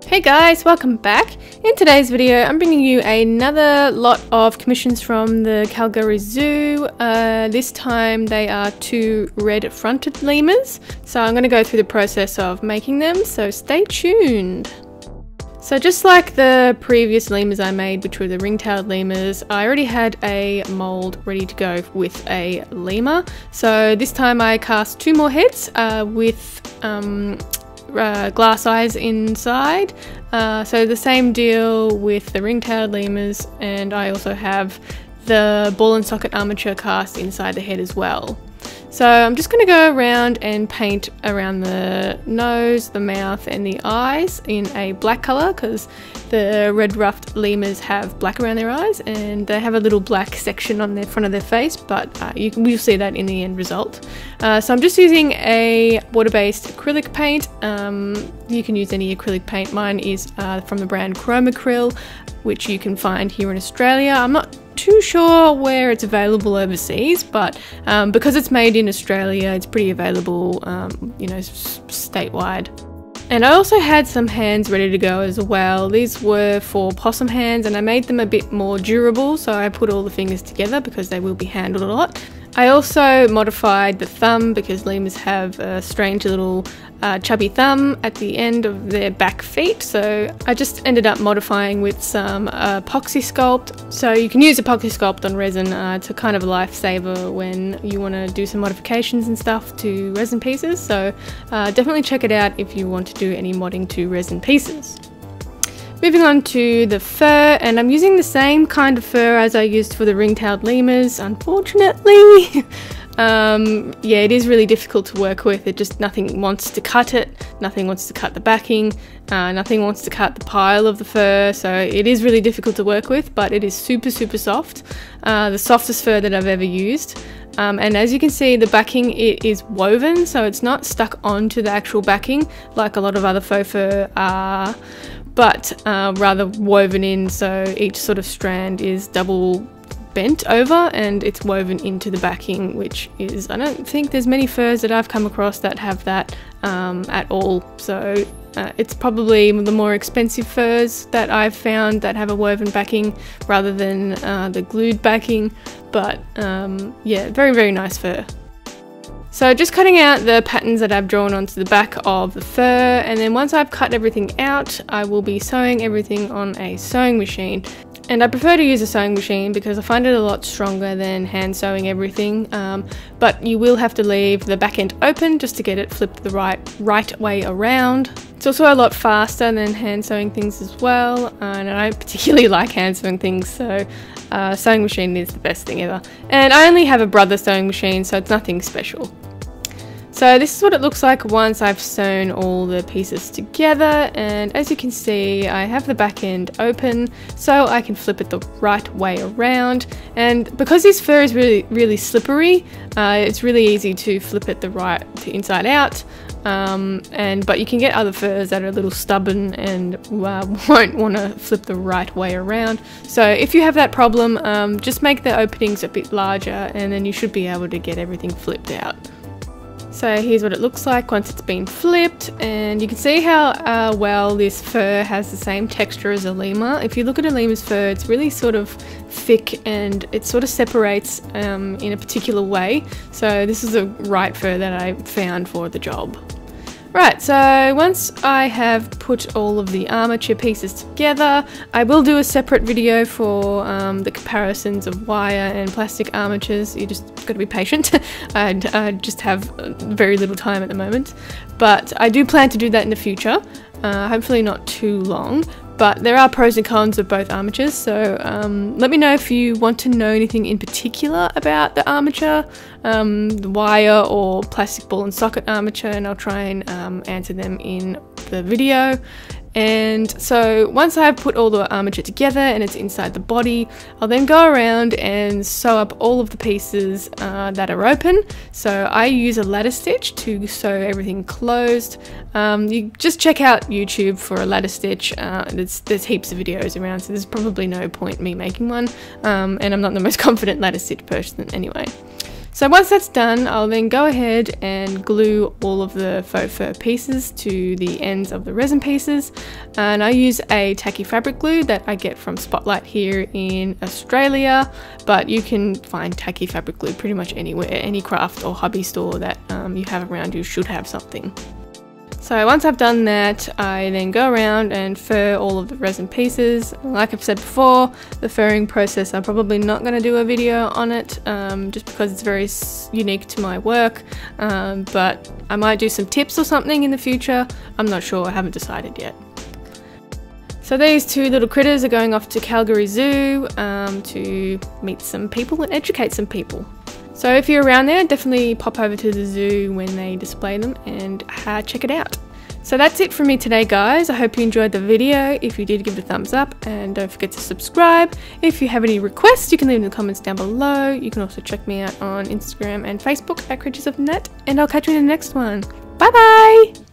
Hey guys, welcome back. In today's video I'm bringing you another lot of commissions from the Calgary Zoo. This time they are 2 red-fronted lemurs, so I'm going to go through the process of making them, so stay tuned. So just like the previous lemurs I made, which were the ring-tailed lemurs, I already had a mould ready to go with a lemur. So this time I cast 2 more heads with glass eyes inside. So the same deal with the ring-tailed lemurs, and I also have the ball and socket armature cast inside the head as well. So I'm just going to go around and paint around the nose, the mouth and the eyes in a black colour, because the red-ruffed lemurs have black around their eyes and they have a little black section on the front of their face, but we'll see that in the end result. So I'm just using a water-based acrylic paint. You can use any acrylic paint. Mine is from the brand Chromacryl, which you can find here in Australia. I'm not too sure where it's available overseas, but because it's made in Australia, it's pretty available, you know, statewide. And I also had some hands ready to go as well. These were for possum hands, and I made them a bit more durable, so I put all the fingers together because they will be handled a lot. I also modified the thumb because lemurs have a strange little chubby thumb at the end of their back feet, so I just ended up modifying with some epoxy sculpt. So you can use epoxy sculpt on resin. It's a kind of a lifesaver when you want to do some modifications and stuff to resin pieces, so definitely check it out if you want to do any modding to resin pieces. Moving on to the fur, and I'm using the same kind of fur as I used for the ring-tailed lemurs, unfortunately. Yeah, it is really difficult to work with. Nothing wants to cut it, nothing wants to cut the backing, nothing wants to cut the pile of the fur, so it is really difficult to work with, but it is super soft. The softest fur that I've ever used. And as you can see, the backing, it is woven, so it's not stuck onto the actual backing like a lot of other faux fur are, but rather woven in, so each sort of strand is double bent over and it's woven into the backing, which is, I don't think there's many furs that I've come across that have that at all. So it's probably the more expensive furs that I've found that have a woven backing rather than the glued backing, but yeah, very nice fur. So just cutting out the patterns that I've drawn onto the back of the fur, and then once I've cut everything out, I will be sewing everything on a sewing machine. And I prefer to use a sewing machine because I find it a lot stronger than hand sewing everything, but you will have to leave the back end open just to get it flipped the right way around. It's also a lot faster than hand sewing things as well, and I don't particularly like hand sewing things, so sewing machine is the best thing ever. And I only have a Brother sewing machine, so it's nothing special. So this is what it looks like once I've sewn all the pieces together, and as you can see, I have the back end open so I can flip it the right way around. And because this fur is really slippery, it's really easy to flip it the inside out. But you can get other furs that are a little stubborn and won't want to flip the right way around. So if you have that problem, just make the openings a bit larger and then you should be able to get everything flipped out. So here's what it looks like once it's been flipped, and you can see how well this fur has the same texture as a lemur. If you look at a lemur's fur, it's really sort of thick and it sort of separates in a particular way. So this is the right fur that I found for the job. Right, so once I have put all of the armature pieces together, I will do a separate video for the comparisons of wire and plastic armatures. You just got to be patient. I just have very little time at the moment, but I do plan to do that in the future, hopefully not too long. But there are pros and cons of both armatures, so let me know if you want to know anything in particular about the armature, the wire or plastic ball and socket armature, and I'll try and answer them in the video. And so once I've put all the armature together and it's inside the body, I'll then go around and sew up all of the pieces that are open. So I use a ladder stitch to sew everything closed. You just check out YouTube for a ladder stitch. There's heaps of videos around, so there's probably no point me making one. And I'm not the most confident ladder stitch person anyway. So once that's done, I'll then go ahead and glue all of the faux fur pieces to the ends of the resin pieces. And I use a tacky fabric glue that I get from Spotlight here in Australia, but you can find tacky fabric glue pretty much anywhere. Any craft or hobby store that you have around you should have something. So once I've done that, I then go around and fur all of the resin pieces. Like I've said before, the furring process, I'm probably not going to do a video on it just because it's very unique to my work, but I might do some tips or something in the future. I'm not sure, I haven't decided yet. So these two little critters are going off to Calgary Zoo to meet some people and educate some people. So if you're around there, definitely pop over to the zoo when they display them and check it out. So that's it from me today, guys. I hope you enjoyed the video. If you did, give it a thumbs up and don't forget to subscribe. If you have any requests, you can leave in the comments down below. You can also check me out on Instagram and Facebook at Creatures of the Net, and I'll catch you in the next one. Bye bye!